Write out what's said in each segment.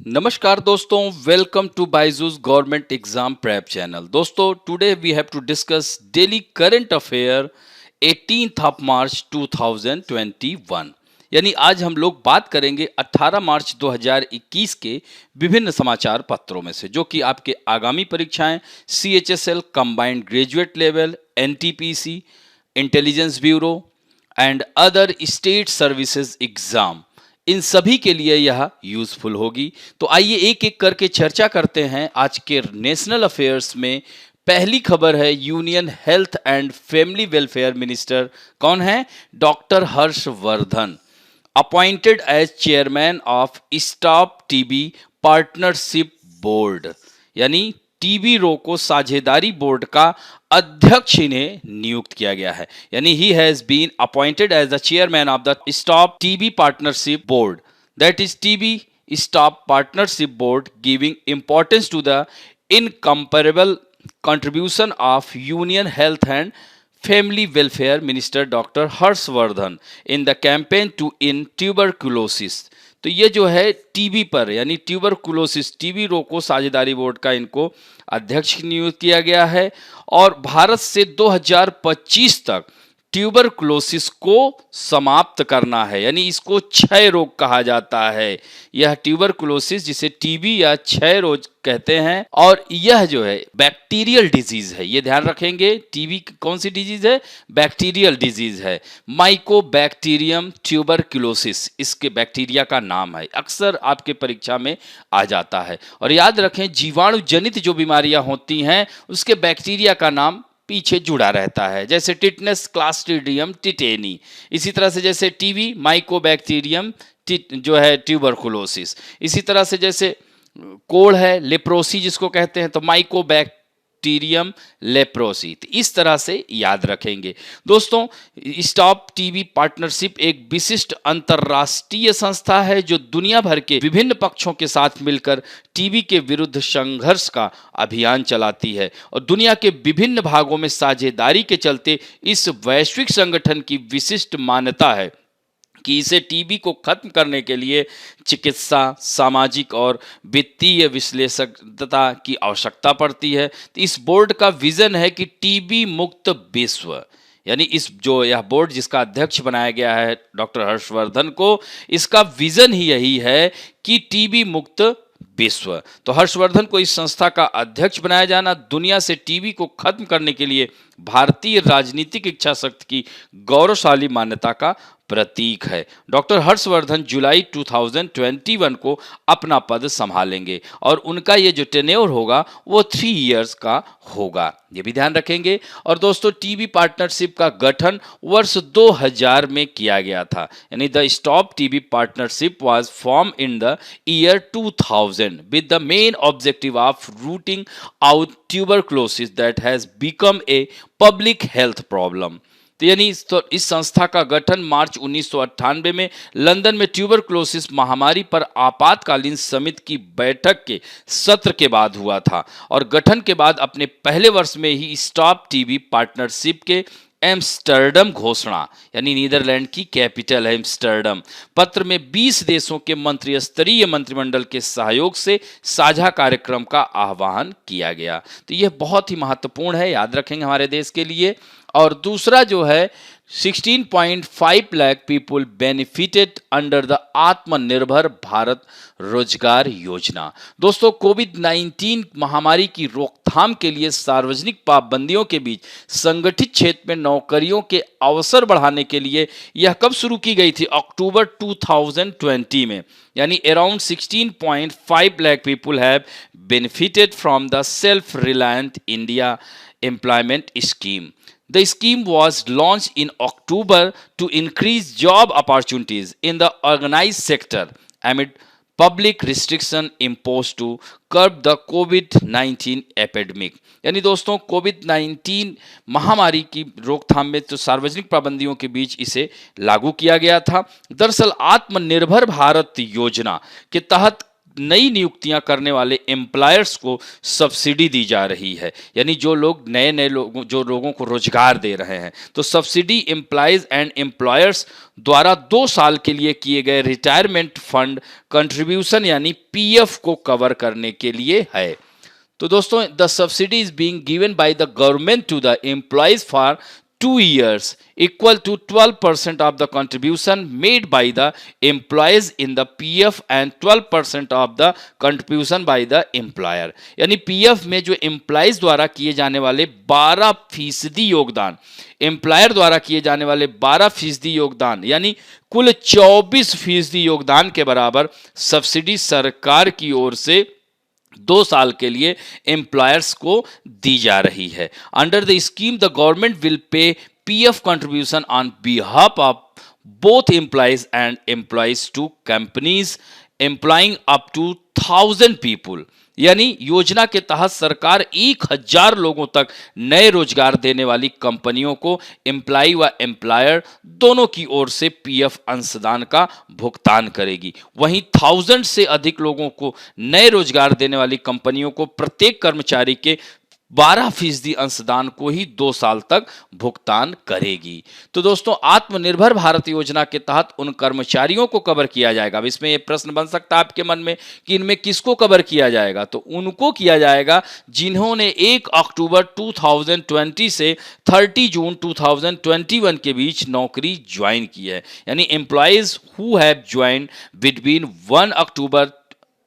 नमस्कार दोस्तों, welcome to Byju's government exam prep channel. दोस्तों, today we have to discuss daily current affair 18th of March 2021। यानी आज हम लोग बात करेंगे 18 मार्च 2021 के विभिन्न समाचार पत्रों में से, जो कि आपके आगामी परीक्षाएं CHSL combined graduate level, NTPC, intelligence bureau and other state services exam, इन सभी के लिए यह यूजफुल होगी। तो आइए एक एक करके चर्चा करते हैं आज के नेशनल अफेयर्स में। पहली खबर है union health and family welfare minister कौन है? Doctor Harshvardhan, appointed as chairman of stop TB partnership board, यानी टीबी रोको साझेदारी बोर्ड का अध्यक्ष इन्हें नियुक्त किया गया है। यानी he has been appointed as the chairman of the stop TB partnership board, that is TB stop partnership board, giving importance to the incomparable contribution of Union Health and Family Welfare Minister Dr. Harshvardhan in the campaign to end tuberculosis। तो ये जो है TB पर, यानी tuberculosis, TB रोको साझेदारी board का इनको अध्यक्ष नियुक्त किया गया है। और भारत से 2025 तक ट्यूबरकुलोसिस को समाप्त करना है, यानी इसको क्षय रोग कहा जाता है। यह ट्यूबरकुलोसिस, जिसे टीबी या क्षय रोग कहते हैं, और यह जो है बैक्टीरियल डिजीज है, ये ध्यान रखेंगे। टीबी कौन सी डिजीज है? बैक्टीरियल डिजीज है। माइकोबैक्टीरियम ट्यूबरकुलोसिस इसके बैक्टीरिया का नाम है, अक्सर आपके परीक्षा में आ जाता है। और याद रखें, जीवाणु जनित जो बीमारियां होती हैं उसके बैक्टीरिया का नाम पीछे जुड़ा रहता है, जैसे टिटनेस, क्लास्ट्रीडियम टिटेनी। इसी तरह से जैसे टीबी, माइकोबैक्टीरियम जो है ट्यूबरकुलोसिस। इसी तरह से जैसे कोढ़ है, लेप्रोसी जिसको कहते हैं, तो माइकोबैक्टीरियम लेप्रोसी। तो इस तरह से याद रखेंगे। दोस्तों, स्टॉप टीबी पार्टनरशिप एक विशिष्ट अंतरराष्ट्रीय संस्था है जो दुनिया भर के विभिन्न पक्षों के साथ मिलकर टीबी के विरुद्ध संघर्ष का अभियान चलाती है। और दुनिया के विभिन्न भागों में साझेदारी के चलते इस वैश्विक संगठन की विशिष्ट मान्यता है कि इसे टीबी को खत्म करने के लिए चिकित्सा, सामाजिक और वित्तीय विश्लेषकता की आवश्यकता पड़ती है। तो इस बोर्ड का विजन है कि टीबी मुक्त विश्व, यानी इस जो यह बोर्ड जिसका अध्यक्ष बनाया गया है डॉक्टर हर्षवर्धन को, इसका विजन ही यही है कि टीबी मुक्त विश्व। तो हर्षवर्धन को इस संस्था का अध्यक्ष बनाया जाना दुनिया से टीबी को खत्म करने के लिए भारतीय राजनीतिक इच्छा शक्ति की गौरवशाली मान्यता का प्रतीक है। डॉक्टर हर्षवर्धन जुलाई 2021 को अपना पद संभालेंगे और उनका ये जो टेन्योर होगा वो 3 इयर्स का होगा, ये भी ध्यान रखेंगे। और दोस्तों, टीबी पार्टनरशिप का गठन वर्ष 2000 में किया गया था, यानी the stop TB partnership was form in the year 2000 with the main objective of routing out tuberculosis that has become a public health problem. तो यानी इस संस्था का गठन मार्च 1998 में लंदन में ट्यूबरकुलोसिस महामारी पर आपातकालीन समिति की बैठक के सत्र के बाद हुआ था। और गठन के बाद अपने पहले वर्ष में ही स्टॉप टीबी पार्टनरशिप के एम्स्टर्डम घोषणा, यानी नीदरलैंड की कैपिटल है एम्स्टर्डम, पत्र में 20 देशों के मंत्री स्तरीय मंत्रिमंडल के सहयोग से साझा कार्यक्रम का आह्वान किया गया। तो यह बहुत ही महत्वपूर्ण है, याद रखेंगे हमारे देश के लिए। और दूसरा जो है 16.5 lakh people benefited under the आत्मनिर्भर भारत रोजगार योजना। दोस्तों, कोविड-19 महामारी की रोकथाम के लिए सार्वजनिक पाबंदियों के बीच संगठित क्षेत्र में नौकरियों के अवसर बढ़ाने के लिए यह कब शुरू की गई थी? अक्टूबर 2020 में, यानी around 16.5 lakh people have benefited from the self reliant India employment scheme. The scheme was launched in October to increase job opportunities in the organized sector amid public restriction imposed to curb the COVID-19 epidemic। यानी दोस्तों, कोविड-19 महामारी की रोकथाम में तो सार्वजनिक पाबंदियों के बीच इसे लागू किया गया था। दरअसल आत्मनिर्भर भारत योजना के तहत नई नियुक्तियां करने वाले एम्प्लॉयर्स को सब्सिडी दी जा रही है, यानी जो लोग नए लोगों को रोजगार दे रहे हैं। तो सब्सिडी एम्प्लॉयज एंड एम्प्लॉयर्स द्वारा 2 साल के लिए किए गए रिटायरमेंट फंड कंट्रीब्यूशन यानी पीएफ को कवर करने के लिए है। तो दोस्तों, the subsidy is being given by the government to the employees for 2 years equal to 12% of the contribution made by the employees in the PF and 12% of the contribution by the employer। यानी PF में जो employees द्वारा किए जाने वाले 12% योगदान, employer द्वारा किए जाने वाले 12% योगदान, यानी कुल 24% योगदान के बराबर सब्सिडी सरकार की ओर से 2 साल के लिए एम्प्लॉयर्स को दी जा रही है। Under the scheme the government will pay PF contribution on behalf of both employees and employees to companies employing up to 1000 people. यानी योजना के तहत सरकार 1000 लोगों तक नए रोजगार देने वाली कंपनियों को एम्प्लॉय व एम्प्लॉयर दोनों की ओर से पीएफ अंशदान का भुगतान करेगी। वहीं 1000 से अधिक लोगों को नए रोजगार देने वाली कंपनियों को प्रत्येक कर्मचारी के 12% अंशदान को ही 2 साल तक भुगतान करेगी। तो दोस्तों, आत्मनिर्भर भारत योजना के तहत उन कर्मचारियों को कवर किया जाएगा। अब इसमें यह प्रश्न बन सकता है आपके मन में कि इनमें किसको कवर किया जाएगा, तो उनको किया जाएगा जिन्होंने 1 अक्टूबर 2020 से 30 जून 2021 के बीच नौकरी ज्वाइन की है। यानी employees who have join between 1 October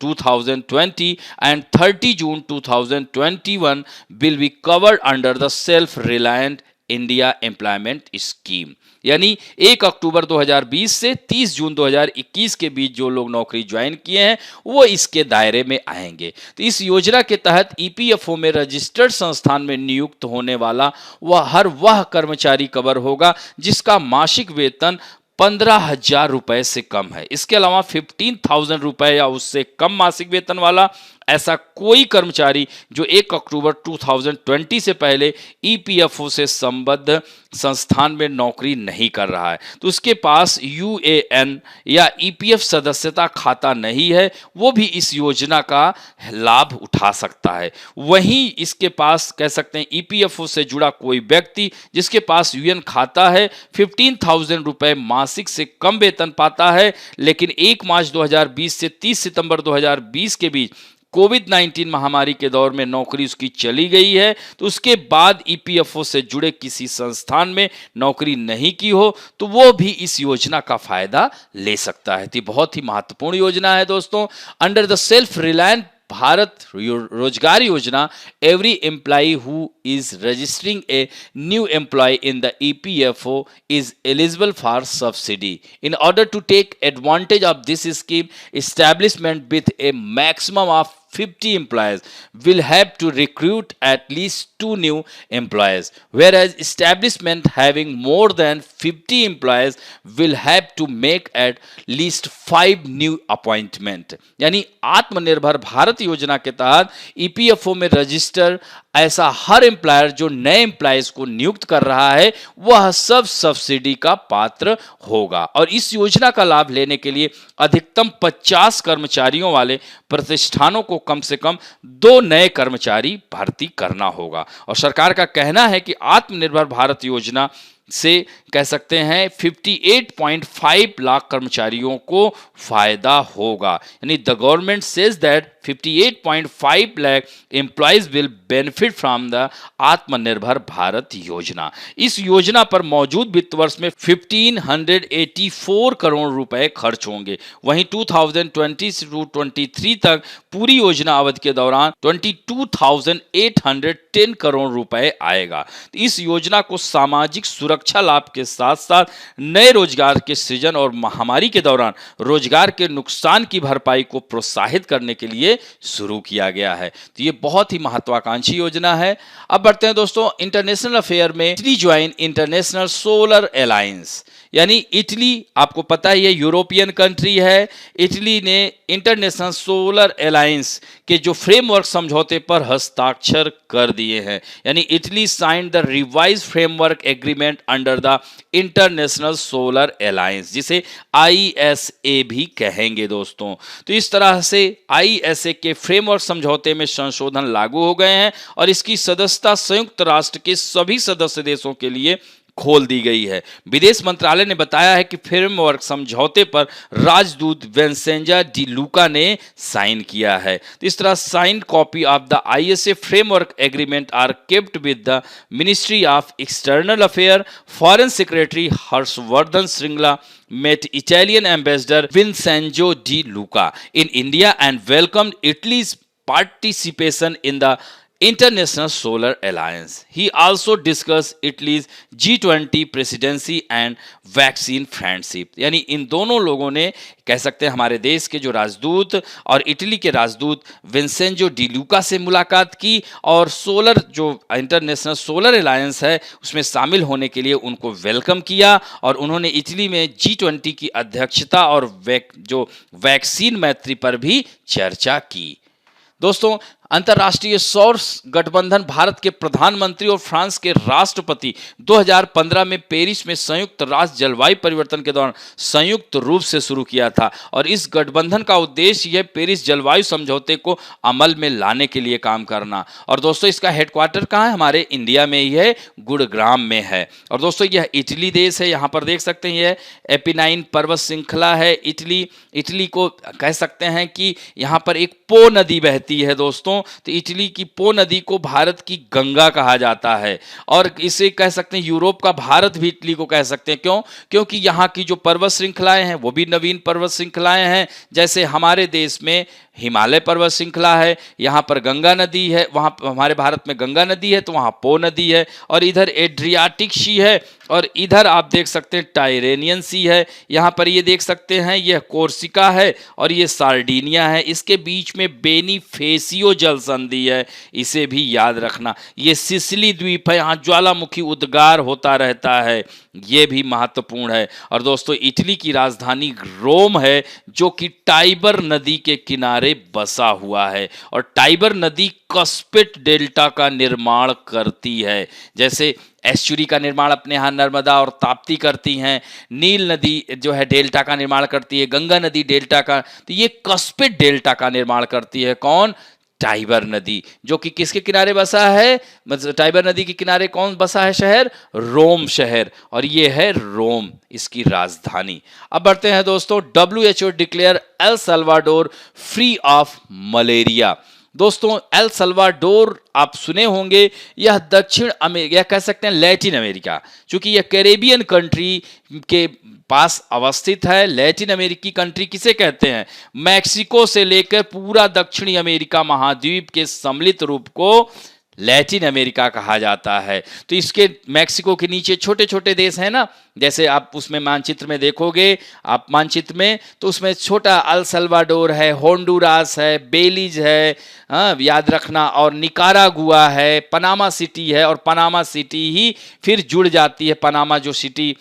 2020 and 30 June 2021 will be covered under the Self-Reliant India Employment Scheme। यानी 1 अक्टूबर 2020 से 30 जून 2021 के बीच जो लोग नौकरी ज्वाइन किए हैं वो इसके दायरे में आएंगे। तो इस योजना के तहत ईपीएफओ में रजिस्टर्ड संस्थान में नियुक्त होने वाला वह कर्मचारी कवर होगा जिसका मासिक वेतन 15,000 रुपए से कम है। इसके अलावा 15,000 रुपए या उससे कम मासिक वेतन वाला ऐसा कोई कर्मचारी जो 1 अक्टूबर 2020 से पहले ईपीएफओ से संबद्ध संस्थान में नौकरी नहीं कर रहा है, तो उसके पास यूएएन या ईपीएफ सदस्यता खाता नहीं है, वो भी इस योजना का लाभ उठा सकता है। वहीं इसके पास कह सकते हैं ईपीएफओ से जुड़ा कोई व्यक्ति जिसके पास यूएएन खाता है, 15,000 रुपए मासिक से कम वेतन पाता है, लेकिन 1 मार्च 2020 से 30 सितंबर 2020 के बीच कोविड-19 महामारी के दौर में नौकरी उसकी चली गई है, तो उसके बाद ईपीएफओ से जुड़े किसी संस्थान में नौकरी नहीं की हो तो वो भी इस योजना का फायदा ले सकता है। तो बहुत ही महत्वपूर्ण योजना है दोस्तों। Under the self reliant Bharat रोजगार योजना, every employee who is registering a new employee in the EPFO is eligible for subsidy. In order to take advantage of this scheme, establishment with a maximum of 50 employees will have to recruit at least 2 new employees, whereas establishment having more than 50 employees will have to make at least 5 new appointment। यानी आत्मनिर्भर भारत योजना के तहत EPFO में register ऐसा हर employer जो नए employees को नियुक्त कर रहा है वह सब सब्सिडी का पात्र होगा। और इस योजना का लाभ लेने के लिए अधिकतम 50 कर्मचारियों वाले प्रतिष्ठानों को कम से कम 2 नए कर्मचारी भर्ती करना होगा। और सरकार का कहना है कि आत्मनिर्भर भारत योजना से कह सकते हैं 58.5 लाख कर्मचारियों को फायदा होगा। यानी the government says that 58.5 lakh employees will benefit from the आत्मनिर्भर भारत योजना। इस योजना पर मौजूद वित्त वर्ष में 1584 करोड़ रुपए खर्च होंगे। वहीं 2020 टू 23 तक पूरी योजना अवधि के दौरान 22,810 करोड़ रुपए आएगा। इस योजना को सामाजिक सुरक्षा लाभ के साथ साथ नए रोजगार के सृजन और महामारी के दौरान रोजगार के नुकसान की भरपाई को प्रोत्साहित करने के लिए शुरू किया गया है। तो ये बहुत ही महत्वाकांक्षी योजना है। अब बढ़ते हैं दोस्तों इंटरनेशनल अफेयर में। Join international solar alliance. यानी इटली, आपको पता है ये यूरोपियन कंट्री है, इटली ने इंटरनेशनल सोलर अलायंस के जो फ्रेमवर्क समझौते पर हस्ताक्षर कर दिए हैं। यानी Italy signed the revise framework agreement under the international solar alliance, जिसे आईएसए भी कहेंगे दोस्तों। तो इस तरह से आईएसए के फ्रेमवर्क समझौते में संशोधन लागू हो गए हैं और इसकी सदस्यता संयुक्त राष्ट्र के सभी सदस्य देशों के लिए खोल दी गई है। विदेश मंत्रालय ने बताया है कि फ्रेमवर्क समझौते पर राजदूत वेंसेंजा डी लूका ने साइन किया है। तो इस तरह signed copy of the ISA framework agreement are kept with the ministry of external affair. Foreign secretary Harshvardhan Shringla met Italian ambassador Vincenzo Di Luca in India and welcomed Italy's participation in the International Solar Alliance. He also discussed Italy's G20 presidency and vaccine friendship. यानी इन दोनों लोगों ने, कह सकते हैं हमारे देश के जो राजदूत और इटली के राजदूत विंसेंजो डी लूका से मुलाकात की और सोलर जो इंटरनेशनल सोलर अलायंस है उसमें शामिल होने के लिए उनको वेलकम किया और उन्होंने इटली में G20 की अध्यक्षता और जो वैक्सीन मैत्री पर भी चर्चा की। दोस्तों, अंतर्राष्ट्रीय सौर गठबंधन भारत के प्रधानमंत्री और फ्रांस के राष्ट्रपति 2015 में पेरिस में संयुक्त राष्ट्र जलवायु परिवर्तन के दौरान संयुक्त रूप से शुरू किया था और इस गठबंधन का उद्देश्य यह पेरिस जलवायु समझौते को अमल में लाने के लिए काम करना। और दोस्तों, इसका हेडक्वार्टर कहाँ है? हमारे इंडिया में ही है, गुड़ग्राम में है। और दोस्तों, यह इटली देश है, यहाँ पर देख सकते हैं यह एपिनाइन पर्वत श्रृंखला है। इटली को कह सकते हैं कि यहाँ पर एक पो नदी बहती है दोस्तों। तो इटली की पो नदी को भारत की गंगा कहा जाता है और इसे कह सकते हैं यूरोप का भारत भी इटली को कह सकते हैं। क्यों? क्योंकि यहाँ की जो पर्वत श्रृंखलाएं हैं वो भी नवीन पर्वत श्रृंखलाएं हैं। जैसे हमारे देश में हिमालय पर्वत श्रृंखला है, यहाँ पर गंगा नदी है, वहाँ हमारे भारत में गंगा नदी है तो वहाँ पो नदी है, और इधर एड्रियाटिक सी है और इधर आप देख सकते हैं टायरेनियन सी है। यहाँ पर ये देख सकते हैं यह कोर्सिका है और ये सार्डिनिया है। इसके बीच में बेनीफेसियो जल संधि है, इसे भी याद रखना। ये सिसिली द्वीप है, यहाँ ज्वालामुखी उद्गार होता रहता है, ये भी महत्वपूर्ण है। और दोस्तों, इटली की राजधानी रोम है जो कि टाइबर नदी के किनारे बसा हुआ है और टाइबर नदी कस्पिट डेल्टा का निर्माण करती है। जैसे एस्चुरी का निर्माण अपने यहाँ नर्मदा और ताप्ती करती हैं, नील नदी जो है डेल्टा का निर्माण करती है, गंगा नदी डेल्टा का, तो ये कस्पिट डेल्टा का निर्माण करती है। कौन? टाइबर नदी, जो कि किसके किनारे बसा है? मतलब टाइबर नदी के किनारे कौन बसा है शहर? रोम शहर, और ये है रोम इसकी राजधानी। अब बढ़ते हैं दोस्तों, WHO declare El Salvador free of malaria. दोस्तों, एल सल्वाडोर आप सुने होंगे, यह दक्षिण अमेरिका, कह सकते हैं लैटिन अमेरिका, चूंकि यह कैरेबियन कंट्री के पास अवस्थित है। लैटिन अमेरिकी कंट्री किसे कहते हैं? मैक्सिको से लेकर पूरा दक्षिणी अमेरिका महाद्वीप के सम्मिलित रूप को लैटिन अमेरिका कहा जाता है। तो इसके मैक्सिको के नीचे छोटे छोटे देश हैं ना, जैसे आप उसमें मानचित्र में देखोगे, आप मानचित्र में तो उसमें छोटा अल सल्वाडोर है, होंडुरास है, बेलीज है, याद रखना, और निकारागुआ है, पनामा सिटी है, और पनामा सिटी ही फिर जुड़ जाती है। पनामा जो सिटी,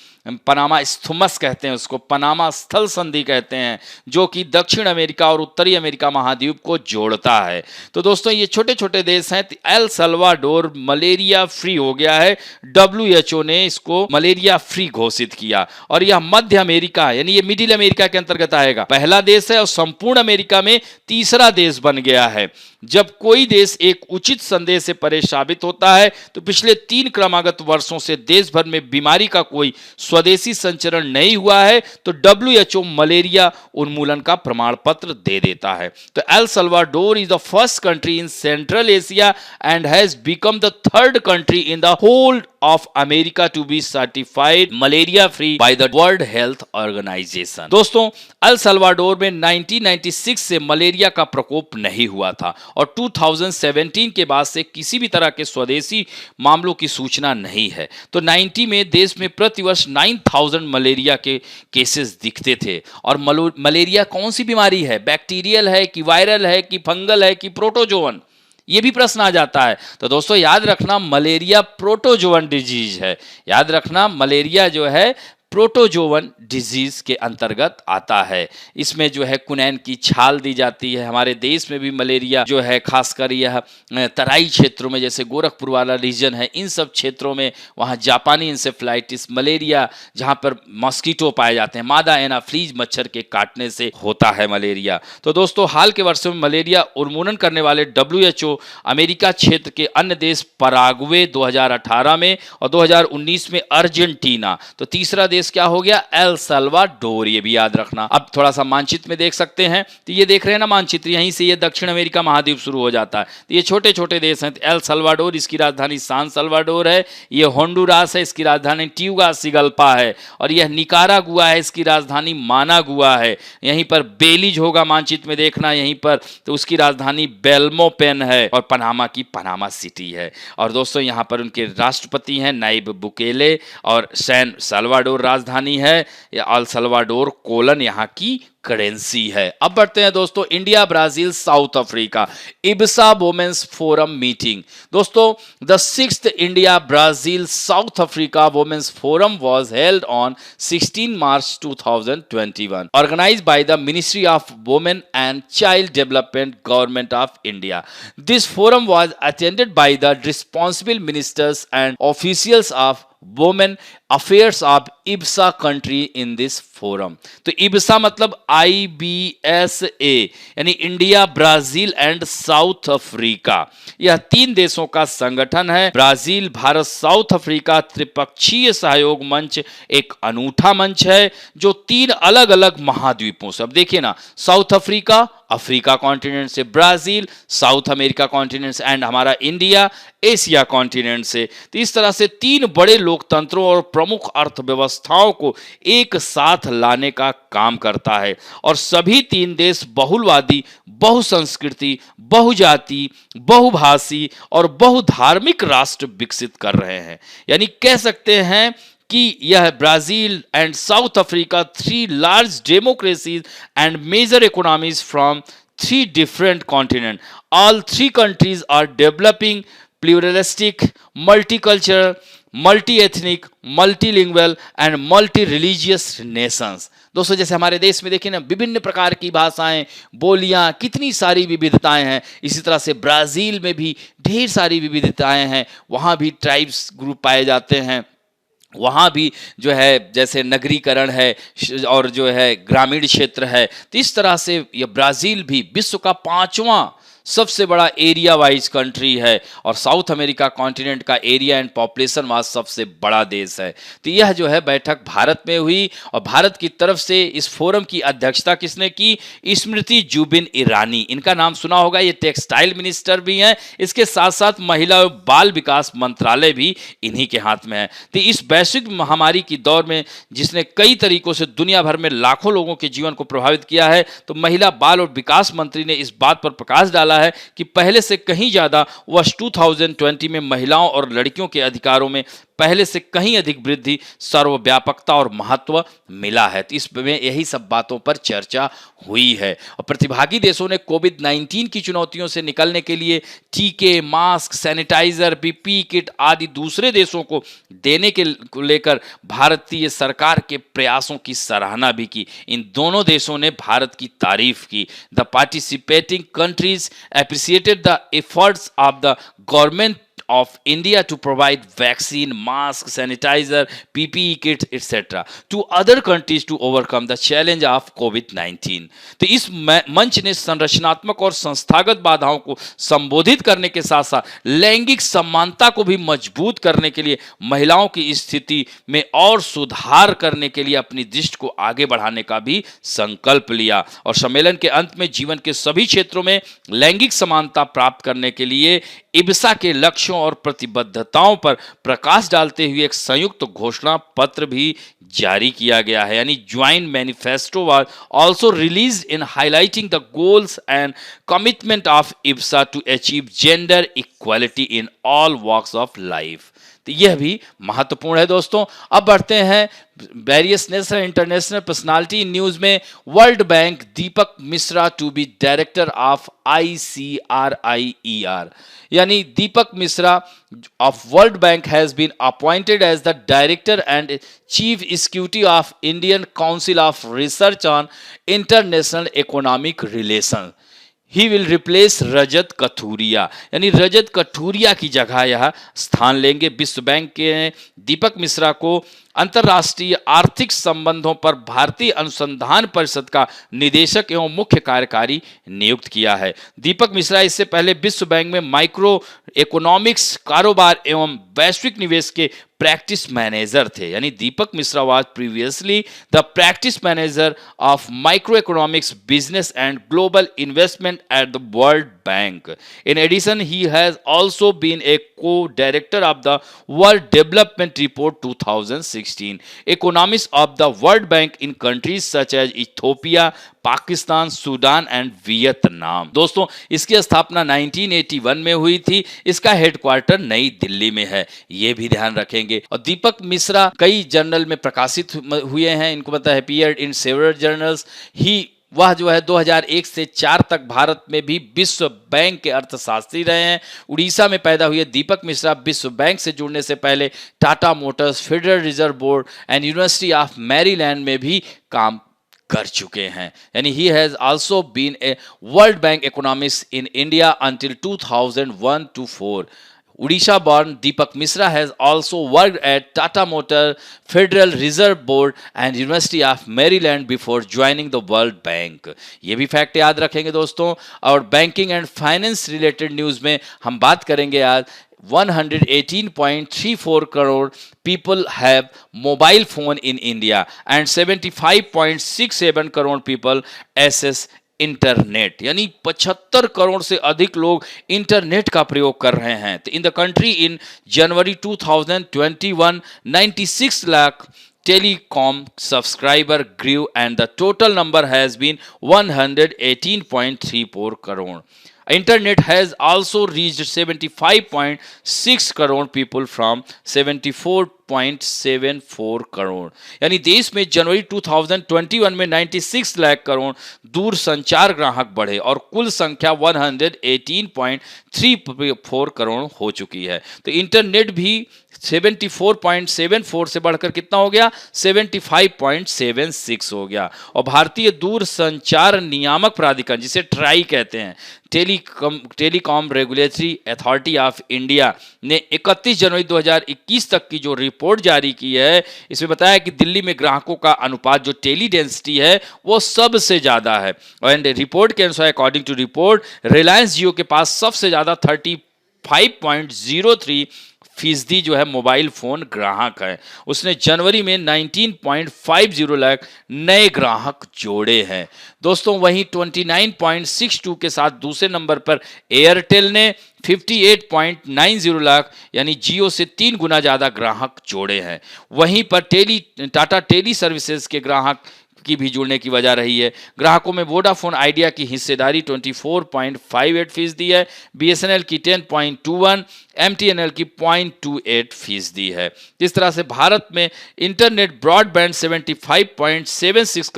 पनामा स्थुमस कहते हैं उसको, पनामा स्थल संधि कहते हैं, जो कि दक्षिण अमेरिका और उत्तरी अमेरिका महाद्वीप को जोड़ता है। तो दोस्तों, ये छोटे छोटे देश हैं। एल सल्वाडोर मलेरिया फ्री हो गया है, WHO ने इसको मलेरिया फ्री घोषित किया, और यह मध्य अमेरिका यानी ये मिडिल अमेरिका के अंतर्गत आएगा, पहला देश है और संपूर्ण अमेरिका में तीसरा देश बन गया है। जब कोई देश एक उचित संदेश से परे साबित होता है तो पिछले 3 क्रमागत वर्षों से देश भर में बीमारी का कोई स्वदेशी संचरण नहीं हुआ है तो WHO मलेरिया उन्मूलन का प्रमाण पत्र दे देता है। तो El Salvador is the first country in central Asia and has become the third country in the whole of America to be certified malaria free by the world health organisation. दोस्तों, El Salvador में 1996 से malaria का प्रकोप नहीं हुआ था और 2017 के बाद से किसी भी तरह के स्वदेशी मामलों की सूचना नहीं है। तो 90 में देश में प्रतिवर्ष 9000 मलेरिया के केसेस दिखते थे। और मलेरिया कौन सी बीमारी है? बैक्टीरियल है कि वायरल है कि फंगल है कि प्रोटोजोवन? ये भी प्रश्न आ जाता है। तो दोस्तों, याद रखना, मलेरिया प्रोटोजोवन डिजीज है। याद रखना, मलेरिया जो है प्रोटोजोवन डिजीज के अंतर्गत आता है। इसमें जो है कुनैन की छाल दी जाती है। हमारे देश में भी मलेरिया जो है खासकर यह तराई क्षेत्रों में, जैसे गोरखपुर वाला रीजन है, इन सब क्षेत्रों में वहाँ जापानी इंसेफ्लाइटिस मलेरिया, जहाँ पर मॉस्किटो पाए जाते हैं, मादा एनाफ्लीज मच्छर के काटने से होता है मलेरिया। तो दोस्तों हाल के वर्षों में मलेरिया उन्मूलन करने वाले WHO अमेरिका क्षेत्र के अन्य देश पराग्वे 2018 में और 2019 में अर्जेंटीना, तो तीसरा देश क्या हो गया, एल साल्वाडोर, ये भी याद रखना। अब थोड़ा सा मानचित्र में देख सकते हैं, तो ये देख रहे हैं ना मानचित्र, यहीं से ये दक्षिण अमेरिका महाद्वीप शुरू हो जाता है। तो ये छोटे छोटे देश हैं। एल साल्वाडोर, इसकी राजधानी सान साल्वाडोर है। ये होंडुरास है, इसकी राजधानी ट्यूगा सिगल्पा है। और यह निकारागुआ है, इसकी राजधानी मानागुआ है। यहीं पर बेलीज होगा मानचित्र में देखना, यहीं पर, तो उसकी राजधानी बेल्मोपेन है। और पनामा की पनामा सिटी है। और दोस्तों यहाँ पर उनके राष्ट्रपति हैं नाइब बुकेले, और सैन साल्वाडोर राजधानी है, अल साल्वाडोर कोलन यहाँ की करेंसी है। अब बढ़ते हैं दोस्तों India Brazil South Africa IBSA women's forum meeting. दोस्तों the 6th India Brazil South Africa women's forum was held on 16 March 2021 organized by the Ministry of Women and Child Development, Government of India. This forum was attended by the responsible ministers and officials of women affairs of IBSA country in this forum. तो IBSA मतलब IBSA यानी India Brazil and South Africa, यह 3 देशों का संगठन है। Brazil Bharat south Africa त्रिपक्षीय सहयोग मंच एक अनूठा मंच है जो 3 अलग अलग महाद्वीपों से, अब देखिए ना, साउथ अफ्रीका अफ्रीका कॉन्टिनेंट से, ब्राजील साउथ अमेरिका कॉन्टिनेंट से, एंड हमारा इंडिया एशिया कॉन्टिनेंट से। तो इस तरह से 3 बड़े लोकतंत्रों और प्रमुख अर्थव्यवस्थाओं को एक साथ लाने का काम करता है। और सभी 3 देश बहुलवादी, बहुसंस्कृति, बहुजाति, बहुभाषी और बहुधार्मिक राष्ट्र विकसित कर रहे हैं। यानी कह सकते हैं कि यह Brazil and South Africa 3 large democracies and major economies from 3 different continent. All 3 countries are developing pluralistic, multicultural, multi ethnic, multilingual and multi religious nations. दोस्तों जैसे हमारे देश में देखिए ना, विभिन्न प्रकार की भाषाएं, बोलियां, कितनी सारी विविधताएं हैं। इसी तरह से ब्राजील में भी ढेर सारी विविधताएं हैं। वहां भी ट्राइब्स ग्रुप पाए जाते हैं। वहाँ भी जो है जैसे नगरीकरण है और जो है ग्रामीण क्षेत्र है। तो इस तरह से यह ब्राज़ील भी विश्व का 5वां सबसे बड़ा एरिया वाइज कंट्री है और साउथ अमेरिका कॉन्टिनेंट का एरिया एंड पॉपुलेशन वाइज सबसे बड़ा देश है। तो यह जो है बैठक भारत में हुई और भारत की तरफ से इस फोरम की अध्यक्षता किसने की? स्मृति जुबिन ईरानी, इनका नाम सुना होगा, ये टेक्सटाइल मिनिस्टर भी हैं। इसके साथ साथ महिला और बाल विकास मंत्रालय भी इन्हीं के हाथ में है। तो इस वैश्विक महामारी की दौर में जिसने कई तरीकों से दुनिया भर में लाखों लोगों के जीवन को प्रभावित किया है, तो महिला बाल और विकास मंत्री ने इस बात पर प्रकाश डाला है कि पहले से कहीं ज्यादा वर्ष 2020 में महिलाओं और लड़कियों के अधिकारों में पहले से कहीं अधिक वृद्धि, सर्वव्यापकता और महत्व मिला है। तो इसमें यही सब बातों पर चर्चा हुई है और प्रतिभागी देशों ने कोविड-19 की चुनौतियों से निकलने के लिए टीके, मास्क, सैनिटाइजर, PPE किट आदि दूसरे देशों को देने के लेकर भारतीय सरकार के प्रयासों की सराहना भी की। इन दोनों देशों ने भारत की तारीफ की। The participating countries appreciated the efforts of the government of India to provide vaccine, mask, sanitizer, PPE kits, etc. to other countries to overcome the challenge of COVID-19. तो इस मंच ने संरचनात्मक और संस्थागत बाधाओं को संबोधित करने के साथ साथ लैंगिक समानता को भी मजबूत करने के लिए महिलाओं की स्थिति में और सुधार करने के लिए अपनी दृष्टि को आगे बढ़ाने का भी संकल्प लिया। और सम्मेलन के अंत में जीवन के सभी क्षेत्रों में लैंगिक समानता प्राप्त करने के लिए इब्सा के लक्ष्यों और प्रतिबद्धताओं पर प्रकाश डालते हुए एक संयुक्त घोषणा पत्र भी जारी किया गया है। यानी joint manifesto was also released in highlighting the goals and commitment of IBSA to achieve gender equality in all walks of life. तो यह भी महत्वपूर्ण है दोस्तों। अब बढ़ते हैं various national international personality news में। World Bank Deepak Mishra to be director of ICRIER, यानी Deepak Mishra of World Bank has been appointed as the director and chief executive of Indian Council of Research on International Economic Relations. He will replace Rajat Kathuria, यानी रजत कथुरिया की जगह यह स्थान लेंगे। विश्व bank के दीपक मिश्रा को अंतर्राष्ट्रीय आर्थिक संबंधों पर भारतीय अनुसंधान परिषद का निदेशक एवं मुख्य कार्यकारी नियुक्त किया है। दीपक मिश्रा इससे पहले विश्व बैंक में माइक्रो इकोनॉमिक्स, कारोबार एवं वैश्विक निवेश के प्रैक्टिस मैनेजर थे, यानी Deepak Mishra was previously the practice manager of micro economics, business and global investment at the World Bank. In addition, he has also been a co-director of the World Development Report 2016, economics of the World Bank in countries such as Ethiopia, Pakistan, Sudan and Vietnam. दोस्तों, इसकी स्थापना 1981 में हुई थी. इसका headquarter नई दिल्ली में है, ये भी ध्यान रखेंगे. और दीपक मिश्रा कई जर्नल में प्रकाशित हुए हैं. इनको पता है, अपीयर्ड इन सेवरल जर्नल्स. वह जो है 2001 से 4 तक भारत में भी विश्व बैंक के अर्थशास्त्री रहे हैं. उड़ीसा में पैदा हुए दीपक मिश्रा विश्व बैंक से जुड़ने से पहले Tata Motors, Federal Reserve Board and university of Maryland में भी काम कर चुके हैं. यानी he has also been a World Bank economist in India until 2001 to 4. Odisha born Deepak Misra has also worked at Tata Motor, Federal Reserve Board and University of Maryland before joining the World Bank. ये भी fact याद रखेंगे दोस्तों. और banking and finance related news में हम बात करेंगे आज 118.34 crore people have mobile phone in India and 75.67 crore people access internet. यानी 75 करोड़ से अधिक लोग इंटरनेट का प्रयोग कर रहे हैं. तो in the country in January 2021 96 lakh telecom subscriber grew and the total number has been 118.34 crore. Internet has also reached 75.6 crore people from 74.74 crore. यानी देश में जनवरी 2021 में 96 लाख करोड़ दूर संचार ग्राहक बढ़े और कुल संख्या 118.34 करोड़ हो चुकी है. तो इंटरनेट भी 74.74 से बढ़कर कितना हो गया, 75.76 हो गया. और भारतीय दूर संचार नियामक प्राधिकरण, जिसे ट्राई कहते हैं, telecom regulatory authority of India, ने 31 जनवरी 2021 तक की जो रिपोर्ट जारी की है, इसमें बताया कि दिल्ली में ग्राहकों का अनुपात जो टेली डेंसिटी है वो सबसे ज़्यादा है. एंड रिपोर्ट के अनुसार, अकॉर्डिंग टू रिपोर्ट, रिलायंस जियो के पास सबसे ज़्यादा 35.03% जो है मोबाइल फोन ग्राहक है. उसने जनवरी में 19.50 लाख नए ग्राहक जोड़े हैं. दोस्तों, वहीं 29.62 के साथ दूसरे नंबर पर एयरटेल ने 58.90 लाख यानी जियो से 3 गुना ज़्यादा ग्राहक जोड़े हैं. वहीं पर टाटा टेली सर्विसेज के ग्राहक की भी जुड़ने की वजह रही है. ग्राहकों में वोडाफोन आइडिया की हिस्सेदारी 24.58% है, BSNL की 10.21%, MTNL की 0.28% है. इस तरह से भारत में इंटरनेट ब्रॉडबैंड 75.76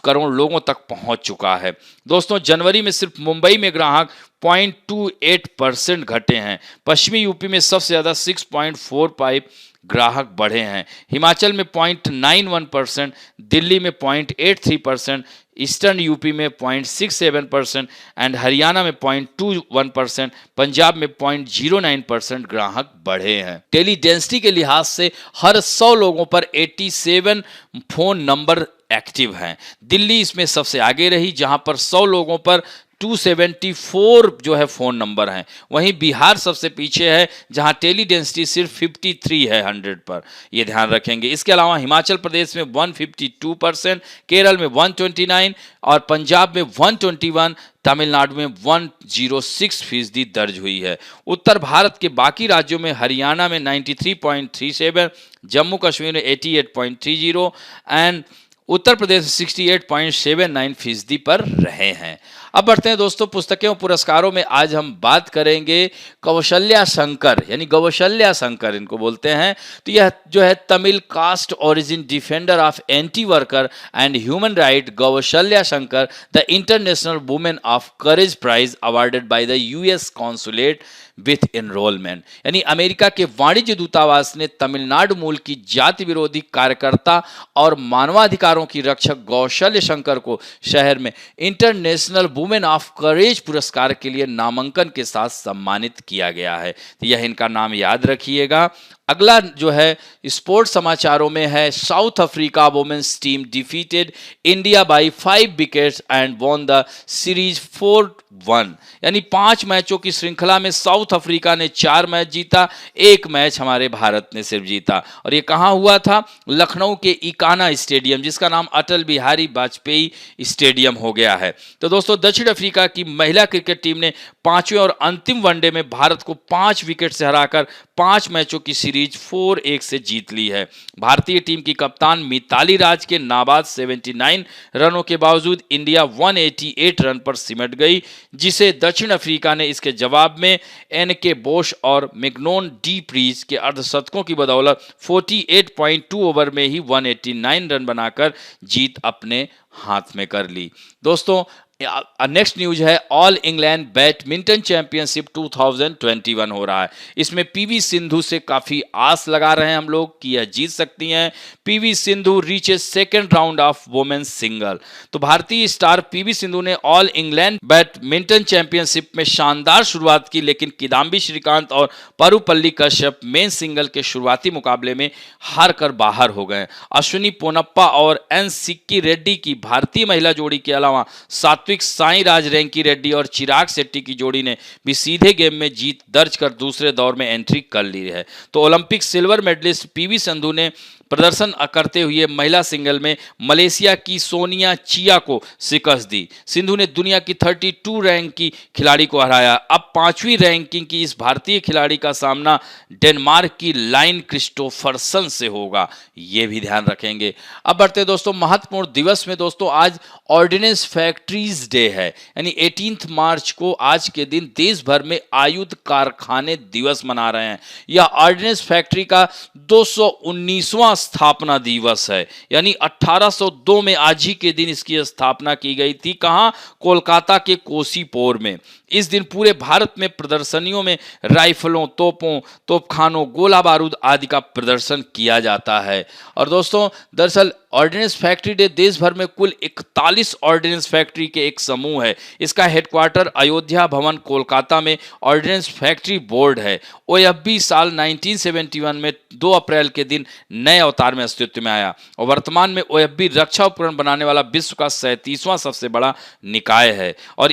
करोड़ लोगों तक पहुंच चुका है. दोस्तों, जनवरी में सिर्फ मुंबई में ग्राहक 0.28% घटे हैं. पश्चिमी यूपी में सबसे ज़्यादा 6.45 ग्राहक बढ़े हैं. हिमाचल में 0.91%, दिल्ली में 0.83%, ईस्टर्न यूपी में 0.67% एंड हरियाणा में 0.21%, पंजाब में 0.09% ग्राहक बढ़े हैं. टेली डेंसिटी के लिहाज से हर 100 लोगों पर 87 फोन नंबर एक्टिव हैं. दिल्ली इसमें सबसे आगे रही, जहां पर 100 लोगों पर 274 जो है फोन नंबर हैं. वहीं बिहार सबसे पीछे है, जहां टेली डेंसिटी सिर्फ 53 है 100 पर. ये ध्यान रखेंगे. इसके अलावा हिमाचल प्रदेश में 152%, केरल में 129 और पंजाब में 121, तमिलनाडु में 106% दर्ज हुई है. उत्तर भारत के बाकी राज्यों में हरियाणा में 93.37, जम्मू कश्मीर में 88.30 एंड उत्तर प्रदेश 68.79% पर रहे हैं. अब बढ़ते हैं दोस्तों पुस्तकें और पुरस्कारों में। आज हम बात करेंगे कौशल्या शंकर, यानी कौशल्या शंकर इनको बोलते हैं। तो यह जो है Tamil caste origin defender of anti worker and human right Kaushalya Shankar the international women of courage prize awarded by the US consulate with enrolment, यानी अमेरिका के वाणिज्य दूतावास ने तमिलनाडु मूल की जाति विरोधी कार्यकर्ता और मानवाधिकारों की रक्षक कौशल्या शंकर को शहर में इंटरनेशनल वुमेन ऑफ करेज पुरस्कार के लिए नामांकन के साथ सम्मानित किया गया है। तो यह इनका नाम याद रखिएगा। अगला जो है स्पोर्ट्स समाचारों में है, South Africa women's team defeated India by 5 wickets and won the series 4-1, यानी 5 मैचों की श्रृंखला में साउथ अफ्रीका ने 4 मैच जीता, 1 मैच हमारे भारत ने सिर्फ जीता। और ये कहाँ हुआ था? लखनऊ के इकाना स्टेडियम, जिसका नाम अटल बिहारी वाजपेयी स्टेडियम हो गया है। तो दोस्तों दक्षिण अफ्रीका की महिला क्रिकेट टीम ने 5वें और अंतिम वनडे में भारत को 5 विकेट से हराकर 5 मैचों की सीरीज 4-1 से जीत ली है। भारतीय टीम की कप्तान मिताली राज के नाबाद 79 रनों के बावजूद इंडिया 188 रन पर सिमट गई, जिसे दक्षिण अफ्रीका ने इसके जवाब में एन.के. बोश और मैग्नोन डी प्रीज के अर्धशतकों की बदौलत 48.2 ओवर में ही 189 रन बनाकर जीत अपने हाथ में कर ली। दोस्तों नेक्स्ट न्यूज है, ऑल इंग्लैंड बैडमिंटन चैंपियनशिप 2021 हो रहा है। इसमें पीवी सिंधु से काफी आस लगा रहे हैं हम लोग कि यह जीत सकती हैं। PV Sindhu reaches second round of women's single. तो भारतीय स्टार पीवी सिंधु ने ऑल इंग्लैंड बैडमिंटन चैंपियनशिप में शानदार शुरुआत की, लेकिन किदाम्बी श्रीकांत और परुपल्ली कश्यप मेन सिंगल के शुरुआती मुकाबले में हार कर बाहर हो गए। अश्विनी पोनप्पा और एन सिक्की रेड्डी की भारतीय महिला जोड़ी के अलावा सात्विक साईराज रैंकी रेड्डी और चिराग शेट्टी की जोड़ी ने भी सीधे गेम में जीत दर्ज कर दूसरे दौर में एंट्री कर ली है। तो Olympic silver medallist PV Sindhu ने प्रदर्शन करते हुए महिला सिंगल में मलेशिया की सोनिया चिया को शिकस्त दी। सिंधु ने दुनिया की 32 रैंक की खिलाड़ी को हराया। अब 5वीं रैंकिंग की इस भारतीय खिलाड़ी का सामना डेनमार्क की लाइन क्रिस्टोफरसन से होगा, ये भी ध्यान रखेंगे। अब बढ़ते दोस्तों महत्वपूर्ण दिवस में। दोस्तों आज ऑर्डिनेंस फैक्ट्रीज डे है, यानी 18 मार्च को आज के दिन देश भर में आयुध कारखाने दिवस मना रहे हैं। यह ऑर्डिनेंस फैक्ट्री का 219वां स्थापना दिवस है, यानी 1802 में आज ही के दिन इसकी स्थापना की गई थी। कहां? कोलकाता के कोसीपोर में। इस दिन पूरे भारत में प्रदर्शनियों में राइफलों, तोपों, तोपखानों, गोला बारूद आदि का प्रदर्शन किया जाता है। और दोस्तों दरअसल ऑर्डिनेंस फैक्ट्री डे देश भर में कुल 41 ऑर्डिनेंस फैक्ट्री के एक समूह है। इसका हेडक्वार्टर अयोध्या भवन कोलकाता में ऑर्डिनेंस फैक्ट्री बोर्ड है। ओएफबी साल 1971 में 2 अप्रैल के दिन नए अवतार में अस्तित्व में आया और वर्तमान में ओएफबी रक्षा उपकरण बनाने वाला विश्व का 37वां सबसे बड़ा निकाय है। और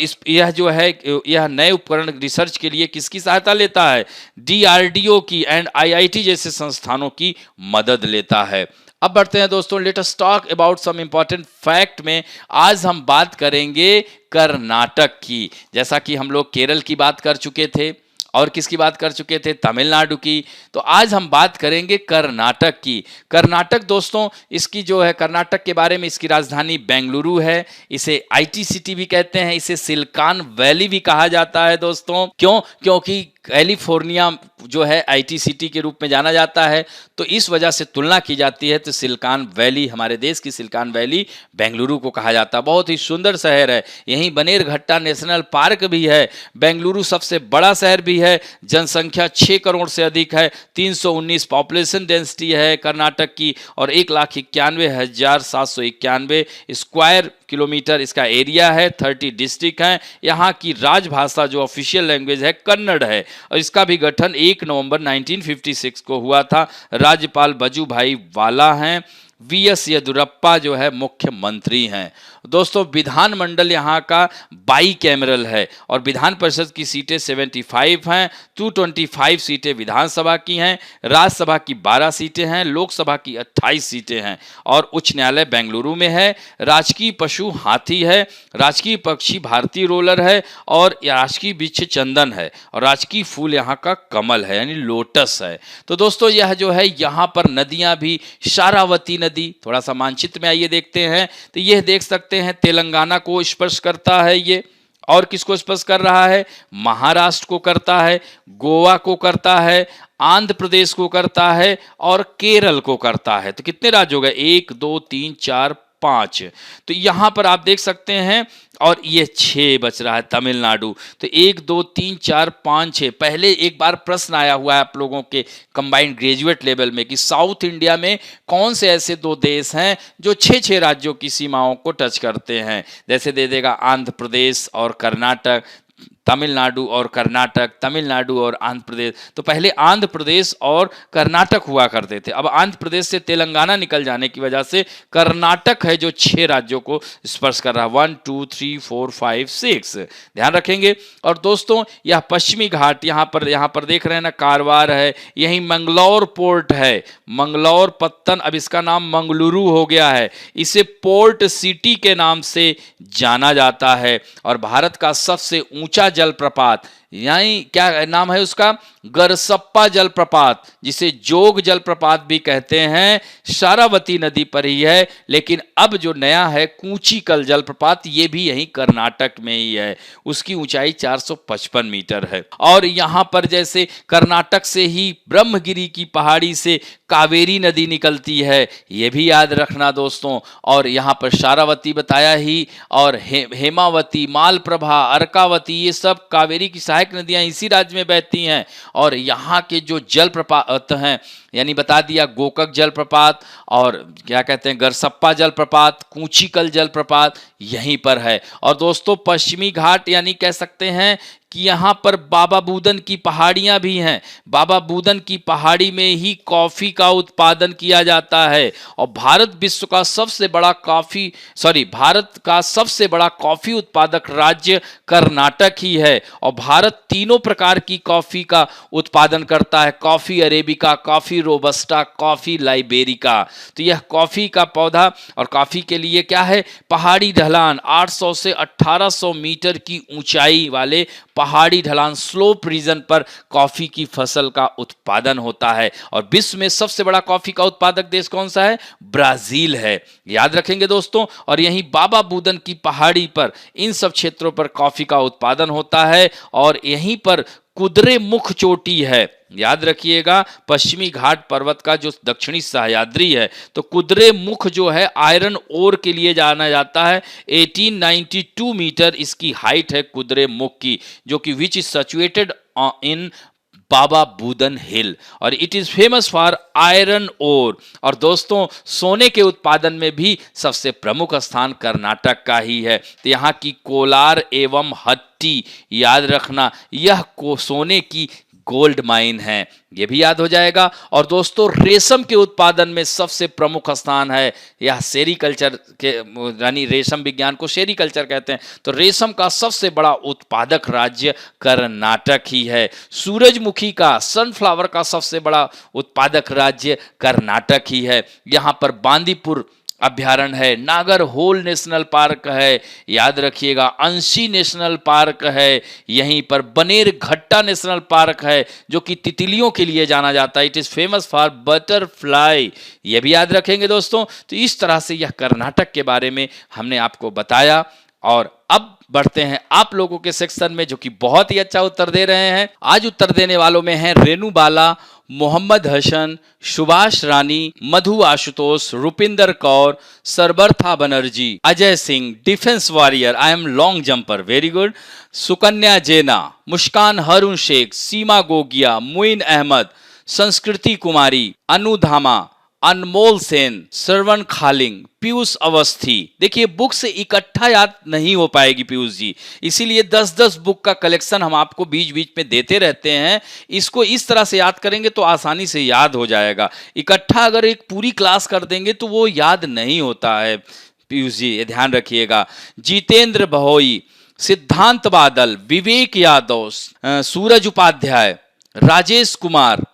यह नए उपकरण रिसर्च के लिए किसकी सहायता लेता है? डीआरडीओ की एंड आईआईटी जैसे संस्थानों की मदद लेता है। अब बढ़ते हैं दोस्तों, let us talk about some important fact में। आज हम बात करेंगे कर्नाटक की। जैसा कि हम लोग केरल की बात कर चुके थे और किसकी बात कर चुके थे? तमिलनाडु की। तो आज हम बात करेंगे कर्नाटक की। कर्नाटक दोस्तों, इसकी जो है कर्नाटक के बारे में, इसकी राजधानी बेंगलुरु है। इसे आईटी सिटी भी कहते हैं, इसे सिलिकॉन वैली भी कहा जाता है दोस्तों। क्यों? क्योंकि कैलिफोर्निया जो है आईटी सिटी के रूप में जाना जाता है, तो इस वजह से तुलना की जाती है। तो सिलिकॉन वैली, हमारे देश की सिलिकॉन वैली बेंगलुरु को कहा जाता है। बहुत ही सुंदर शहर है। यहीं बनेरघट्टा नेशनल पार्क भी है। बेंगलुरु सबसे बड़ा शहर भी है। जनसंख्या 6 करोड़ से अधिक है। 319 पॉपुलेशन डेंसिटी है कर्नाटक की और 1,91,791 स्क्वायर किलोमीटर इसका एरिया है। 30 डिस्ट्रिक्ट हैं। यहाँ की राजभाषा जो ऑफिशियल लैंग्वेज है कन्नड़ है और इसका भी गठन 1 नवंबर 1956 को हुआ था। राज्यपाल वजुभाई वाला हैं। वीएस येदियुरप्पा जो है मुख्यमंत्री हैं। दोस्तों विधानमंडल यहाँ का बाईकैमरल है और विधान परिषद की सीटें 75 हैं। 225 सीटें विधानसभा की हैं। राज्यसभा की 12 सीटें हैं। लोकसभा की 28 सीटें हैं और उच्च न्यायालय बेंगलुरु में है। राजकीय पशु हाथी है। राजकीय पक्षी भारतीय रोलर है और राजकीय वृक्ष चंदन है और राजकीय फूल यहाँ का कमल है, यानी लोटस है। तो दोस्तों यह जो है यहाँ पर नदियाँ भी, शारावती नदी, थोड़ा सा मानचित्र में आइए देखते हैं। तो यह देख सकते हैं तेलंगाना को स्पर्श करता है ये, और किसको स्पर्श कर रहा है? महाराष्ट्र को करता है, गोवा को करता है, आंध्र प्रदेश को करता है और केरल को करता है। तो कितने राज्य हो गए? 1 2 3 4 5। तो यहां पर आप देख सकते हैं, और ये 6 बच रहा है तमिलनाडु। तो 1 2 3 4 5 6। पहले एक बार प्रश्न आया हुआ है आप लोगों के कंबाइंड ग्रेजुएट लेवल में कि साउथ इंडिया में कौन से ऐसे 2 देश हैं जो 6 राज्यों की सीमाओं को टच करते हैं। जैसे दे देगा आंध्र प्रदेश और कर्नाटक, तमिलनाडु और कर्नाटक, तमिलनाडु और आंध्र प्रदेश। तो पहले आंध्र प्रदेश और कर्नाटक हुआ करते थे। अब आंध्र प्रदेश से तेलंगाना निकल जाने की वजह से कर्नाटक है जो 6 राज्यों को स्पर्श कर रहा है। 1 2 3 4 5 6, ध्यान रखेंगे। और दोस्तों यह पश्चिमी घाट, यहाँ पर देख रहे हैं ना, कारवार है, यही मंगलौर पोर्ट है, मंगलौर पत्तन, अब इसका नाम मंगलुरु हो गया है। इसे पोर्ट सिटी के नाम से जाना जाता है। और भारत का सबसे ऊंचा जलप्रपात, यानी क्या नाम है उसका? गरसप्पा जलप्रपात, जिसे जोग जलप्रपात भी कहते हैं, शारावती नदी पर ही है। लेकिन अब जो नया है कूचीकल जलप्रपात, ये भी यहीं कर्नाटक में ही है। उसकी ऊंचाई 455 मीटर है। और यहां पर जैसे कर्नाटक से ही ब्रह्मगिरी की पहाड़ी से कावेरी नदी निकलती है, ये भी याद रखना दोस्तों। और यहाँ पर शारावती बताया ही, और हेमावती, मालप्रभा, अर्कावती, ये सब कावेरी की सहायक नदियां इसी राज्य में बहती हैं। और यहाँ के जो जलप्रपात हैं, यानी बता दिया गोकक जलप्रपात और क्या कहते हैं गरसप्पा जलप्रपात, कूचीकल जलप्रपात यहीं पर है। और दोस्तों पश्चिमी घाट यानी कह सकते हैं कि यहाँ पर बाबा बूदन की पहाड़ियाँ भी हैं। बाबा बूदन की पहाड़ी में ही कॉफ़ी का उत्पादन किया जाता है। और भारत का सबसे बड़ा कॉफ़ी उत्पादक राज्य कर्नाटक ही है। और भारत 3 प्रकार की कॉफ़ी का उत्पादन करता है, coffee arabica, coffee robusta, coffee liberica. तो यह कॉफ़ी का पौधा, और कॉफ़ी के लिए क्या है? पहाड़ी ढलान, 800 से 1800 मीटर की ऊंचाई वाले पहाड़ी ढलान, स्लोप रीजन पर कॉफी की फसल का उत्पादन होता है। और विश्व में सबसे बड़ा कॉफी का उत्पादक देश कौन सा है? ब्राजील है, याद रखेंगे दोस्तों। और यहीं बाबा बूदन की पहाड़ी पर इन सब क्षेत्रों पर कॉफी का उत्पादन होता है। और यहीं पर कुद्रेमुख चोटी है, याद रखिएगा, पश्चिमी घाट पर्वत का जो दक्षिणी सह्याद्री है। तो कुद्रेमुख जो है आयरन ओर के लिए जाना जाता है। 1892 मीटर इसकी हाइट है कुद्रेमुख की, जो कि which is situated in Baba Budan hill, और it is famous for iron ore. और दोस्तों सोने के उत्पादन में भी सबसे प्रमुख स्थान कर्नाटक का ही है। तो यहाँ की कोलार एवं हट्टी, याद रखना, यह सोने की गोल्ड माइन है, ये भी याद हो जाएगा। और दोस्तों रेशम के उत्पादन में सबसे प्रमुख स्थान है यह सेरीकल्चर के, यानी रेशम विज्ञान को सेरीकल्चर कहते हैं। तो रेशम का सबसे बड़ा उत्पादक राज्य कर्नाटक ही है। सूरजमुखी का, सनफ्लावर का सबसे बड़ा उत्पादक राज्य कर्नाटक ही है। यहाँ पर बांदीपुर अभ्यारण्य है, नागरहोल नेशनल पार्क है, याद रखिएगा, अंशी नेशनल पार्क है, यहीं पर बनेर घट्टा नेशनल पार्क है जो कि तितलियों के लिए जाना जाता है। It is famous for butterfly, ये भी याद रखेंगे दोस्तों। तो इस तरह से यह कर्नाटक के बारे में हमने आपको बताया। और अब बढ़ते हैं आप लोगों के सेक्शन में, जो कि बहुत ही अच्छा उत्तर दे रहे हैं। आज उत्तर देने वालों में हैं Renu Bala, Mohammad Hasan, Subhash Rani, Madhu Ashutosh, Rupinder Kaur, Sarbartha Banerjee, Ajay Singh, defence warrior, I am long jumper, very good, Sukanya Jena, Muskan Haroon Shaikh, Seema Gogia, Muin Ahmed, Sanskriti Kumari, अनु धामा, अनमोल सेन, श्रवण खालिंग, पीयूष अवस्थी। देखिए बुक से इकट्ठा याद नहीं हो पाएगी पीयूष जी, इसीलिए 10-10 बुक का कलेक्शन हम आपको बीच बीच में देते रहते हैं। इसको इस तरह से याद करेंगे तो आसानी से याद हो जाएगा। इकट्ठा अगर एक पूरी क्लास कर देंगे तो वो याद नहीं होता है पीयूष जी, ये ध्यान रखिएगा। जितेंद्र बहोई, सिद्धांत बादल, विवेक यादव, सूरज उपाध्याय, राजेश कुमार,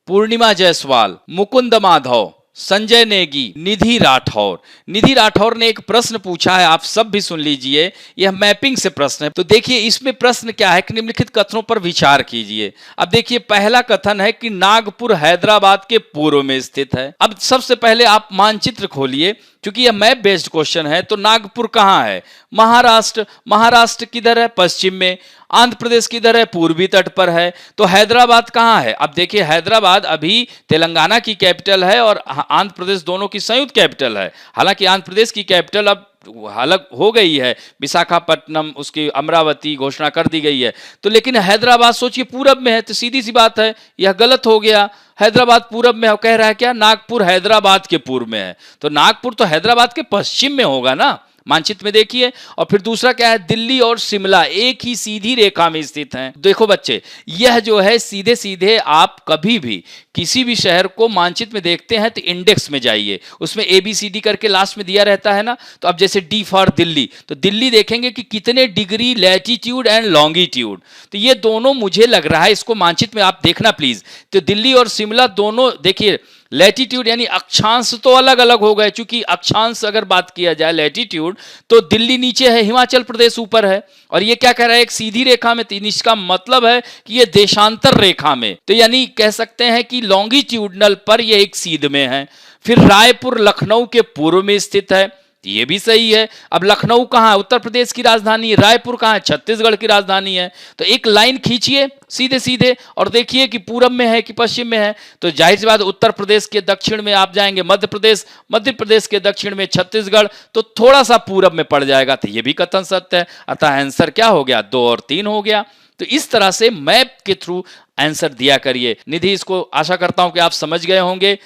पूर्णिमा जायसवाल, मुकुंद माधव, संजय नेगी, निधि राठौर। निधि राठौर ने एक प्रश्न पूछा है, आप सब भी सुन लीजिए, यह मैपिंग से प्रश्न है। तो देखिए इसमें प्रश्न क्या है कि निम्नलिखित कथनों पर विचार कीजिए। अब देखिए पहला कथन है कि नागपुर हैदराबाद के पूर्व में स्थित है। अब सबसे पहले आप मानचित्र खोलिए, क्योंकि यह मैप बेस्ड क्वेश्चन है, तो नागपुर कहां है? महाराष्ट्र। महाराष्ट्र किधर है? पश्चिम में। आंध्र प्रदेश किधर है? पूर्वी तट पर है। तो हैदराबाद कहां है? अब देखिए, हैदराबाद अभी तेलंगाना की कैपिटल है और आंध्र प्रदेश दोनों की संयुक्त कैपिटल है। हालांकि आंध्र प्रदेश की कैपिटल अब अलग हो गई है, विशाखापट्टनम, उसकी अमरावती घोषणा कर दी गई है। तो लेकिन हैदराबाद सोचिए पूरब में है, तो सीधी सी बात है यह गलत हो गया। हैदराबाद पूरब में है, कह रहा है क्या? नागपुर हैदराबाद के पूर्व में है, तो नागपुर तो हैदराबाद के पश्चिम में होगा ना, मानचित्र में देखिए। और फिर दूसरा क्या है? दिल्ली और शिमला एक ही सीधी रेखा में स्थित हैं। देखो बच्चे, यह जो है सीधे सीधे आप कभी भी किसी भी शहर को मानचित्र में देखते हैं तो इंडेक्स में जाइए, उसमें ABCD करके लास्ट में दिया रहता है ना। तो अब जैसे D फॉर दिल्ली, तो दिल्ली देखेंगे कि कितने डिग्री लैटिट्यूड एंड लॉन्गिट्यूड, तो ये दोनों मुझे लग रहा है, इसको मानचित्र में आप देखना प्लीज। तो दिल्ली और शिमला दोनों देखिए, लैटिट्यूड यानी अक्षांश तो अलग अलग हो गए, क्योंकि अक्षांश अगर बात किया जाए लैटिट्यूड, तो दिल्ली नीचे है, हिमाचल प्रदेश ऊपर है। और ये क्या कह रहा है? एक सीधी रेखा में, तो इसका मतलब है कि ये देशांतर रेखा में, तो यानी कह सकते हैं कि लॉन्गिट्यूडनल पर ये एक सीध में है। फिर रायपुर लखनऊ के पूर्व में स्थित है, ये भी सही है। अब लखनऊ कहां है? उत्तर प्रदेश की राजधानी है। रायपुर कहां है? छत्तीसगढ़ की राजधानी है। तो एक लाइन खींचिए सीधे सीधे और देखिए कि पूरब में है कि पश्चिम में है। तो जाहिर सी बात, उत्तर प्रदेश के दक्षिण में आप जाएंगे मध्य प्रदेश, मध्य प्रदेश के दक्षिण में छत्तीसगढ़, तो थोड़ा सा पूरब में पड़ जाएगा। तो ये भी कथन सत्य है। अतः आंसर क्या हो गया? 2 और 3 हो गया। तो इस तरह से मैप के थ्रू आंसर दिया करिए। निधि, इसको आशा करता हूं कि आप समझ गए होंगे।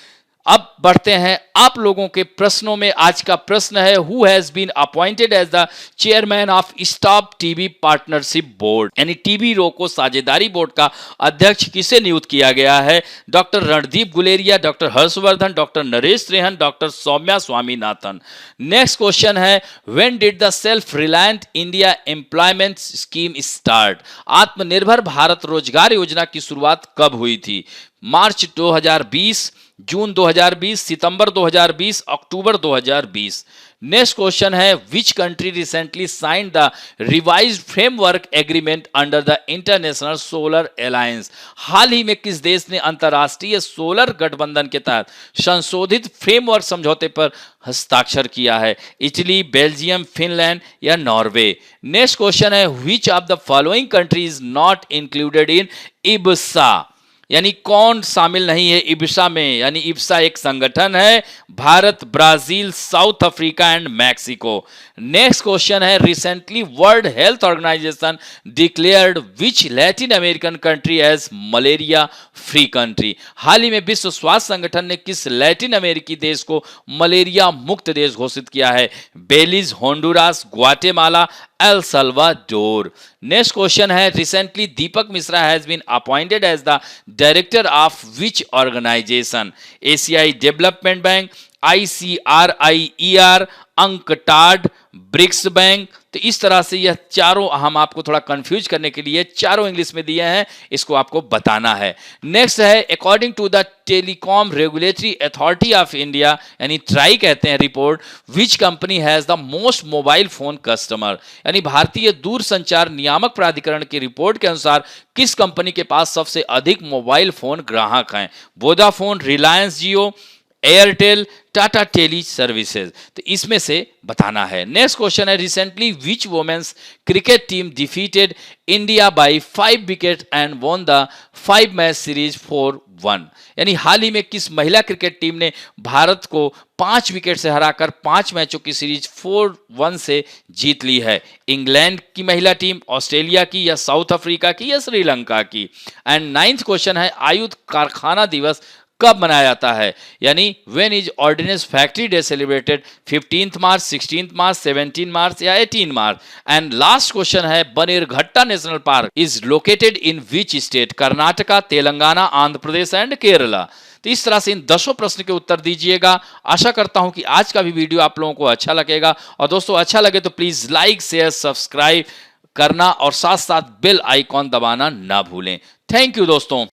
अब बढ़ते हैं आप लोगों के प्रश्नों में। आज का प्रश्न है, who has been appointed as the chairman of stop TB partnership board, यानी टीबी रोको साझेदारी बोर्ड का अध्यक्ष किसे नियुक्त किया गया है? Doctor Randeep Guleria, doctor Harshvardhan, doctor Naresh Trehan, doctor Soumya Swaminathan. Next question है, when did the self reliant India employment scheme start, Atmanirbhar Bharat रोजगार योजना की शुरुआत कब हुई थी? मार्च 2020, जून 2020, सितंबर 2020, अक्टूबर 2020। नेक्स्ट क्वेश्चन है, which country recently signed the revised framework agreement under the international solar alliance, हाल ही में किस देश ने अंतर्राष्ट्रीय सोलर गठबंधन के तहत संशोधित फ्रेमवर्क समझौते पर हस्ताक्षर किया है? इटली, बेल्जियम, फिनलैंड या नॉर्वे। नेक्स्ट क्वेश्चन है, which of the following country is not included in IBSA, यानी कौन शामिल नहीं है इब्सा में? यानी इब्सा एक संगठन है। Bharat, Brazil, South Africa and Mexico. Next question है, recently World health Organization declared which Latin American country as malaria free country, हाल ही में विश्व स्वास्थ्य संगठन ने किस लैटिन अमेरिकी देश को मलेरिया मुक्त देश घोषित किया है? Belize, Honduras, Guatemala, El Salvador. Next question है, recently Deepak Mishra has been appointed as the director of which organization? एशियाई development bank, ICRIER, UNCTAD, BRICS bank. तो इस तरह से यह चारों हम आपको थोड़ा कंफ्यूज करने के लिए चारों इंग्लिश में दिए हैं, इसको आपको बताना है। नेक्स्ट है, according to the telecom regulatory authority of India, यानी ट्राई कहते हैं report, which company has the most mobile phone customer, यानी भारतीय दूरसंचार नियामक प्राधिकरण की रिपोर्ट के अनुसार किस कंपनी के पास सबसे अधिक मोबाइल फोन ग्राहक हैं? Vodafone, Reliance Jio, Airtel, Tata tele services. तो इसमें से बताना है। नेक्स्ट क्वेश्चन है, recently which women's cricket team defeated India by 5 wicket and won the 5 match series 4-1, यानी हाल ही में किस महिला क्रिकेट टीम ने भारत को 5 विकेट से हराकर 5 मैचों की सीरीज 4-1 से जीत ली है? इंग्लैंड की महिला टीम, ऑस्ट्रेलिया की या साउथ अफ्रीका की या श्रीलंका की? एंड 9th क्वेश्चन है, आयुध कारखाना दिवस कब मनाया जाता है? यानी when is ordnance factory day celebrated? 15th March, 16th March, 17 March या 18 मार्च? एंड लास्ट क्वेश्चन है, Bannerghatta national park is located in which state? Karnataka, Telangana, Andhra Pradesh and Kerala. तो इस तरह से इन 10 प्रश्न के उत्तर दीजिएगा। आशा करता हूं कि आज का भी वीडियो आप लोगों को अच्छा लगेगा, और दोस्तों अच्छा लगे तो प्लीज लाइक, शेयर, सब्सक्राइब करना और साथ साथ बेल आइकॉन दबाना ना भूलें। थैंक यू दोस्तों।